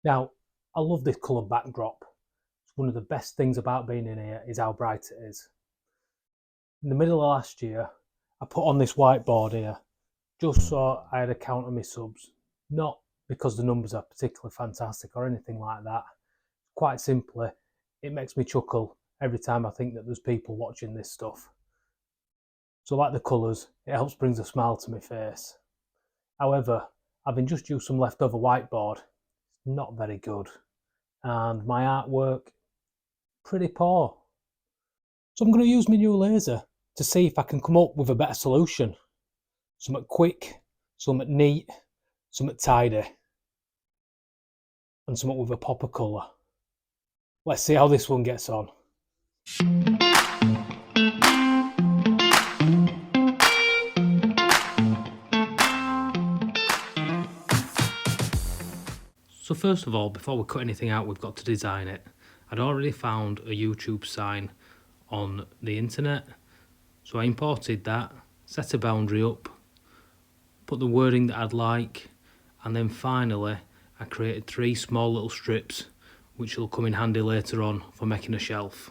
Now, I love this coloured backdrop. It's one of the best things about being in here is how bright it is. In the middle of last year, I put on this whiteboard here just so I had a count of my subs. Not because the numbers are particularly fantastic or anything like that. Quite simply, it makes me chuckle every time I think that there's people watching this stuff. So like the colours, it helps bring a smile to my face. However, having just used some leftover whiteboard, it's not very good. And my artwork, pretty poor. So I'm going to use my new laser to see if I can come up with a better solution. Something quick, something neat, something tidy, and something with a pop of colour. Let's see how this one gets on. So first of all, before we cut anything out, we've got to design it. I'd already found a YouTube sign on the internet, so I imported that, set a boundary up, put the wording that I'd like, and then finally I created 3 small little strips which will come in handy later on for making a shelf.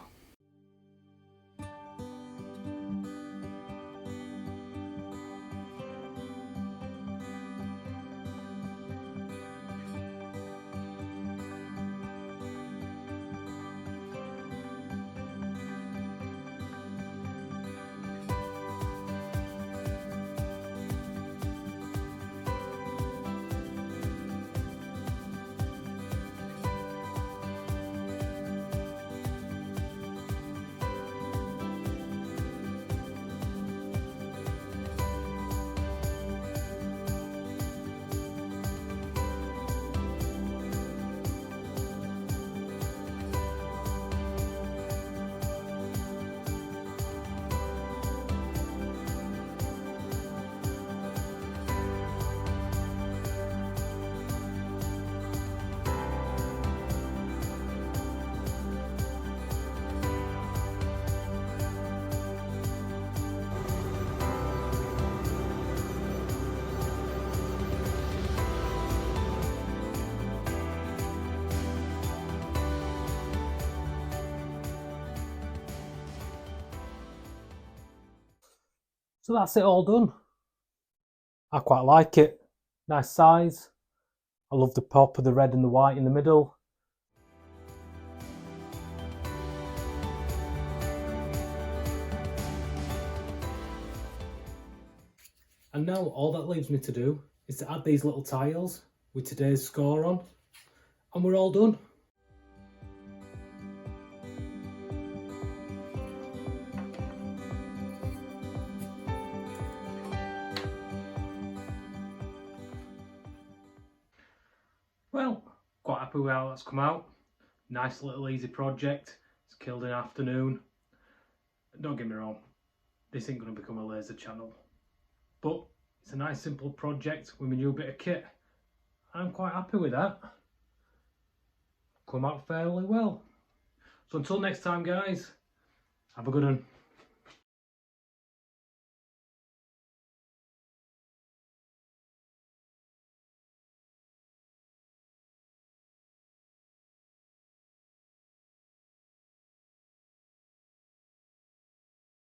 So that's it all done. I quite like it. Nice size. I love the pop of the red and the white in the middle. And now all that leaves me to do is to add these little tiles with today's score on, and we're all done. Well, quite happy with how that's come out. Nice little easy project. It's killed in an afternoon. Don't get me wrong, this ain't going to become a laser channel. But it's a nice simple project with my new bit of kit. I'm quite happy with that. Come out fairly well. So until next time guys, have a good one.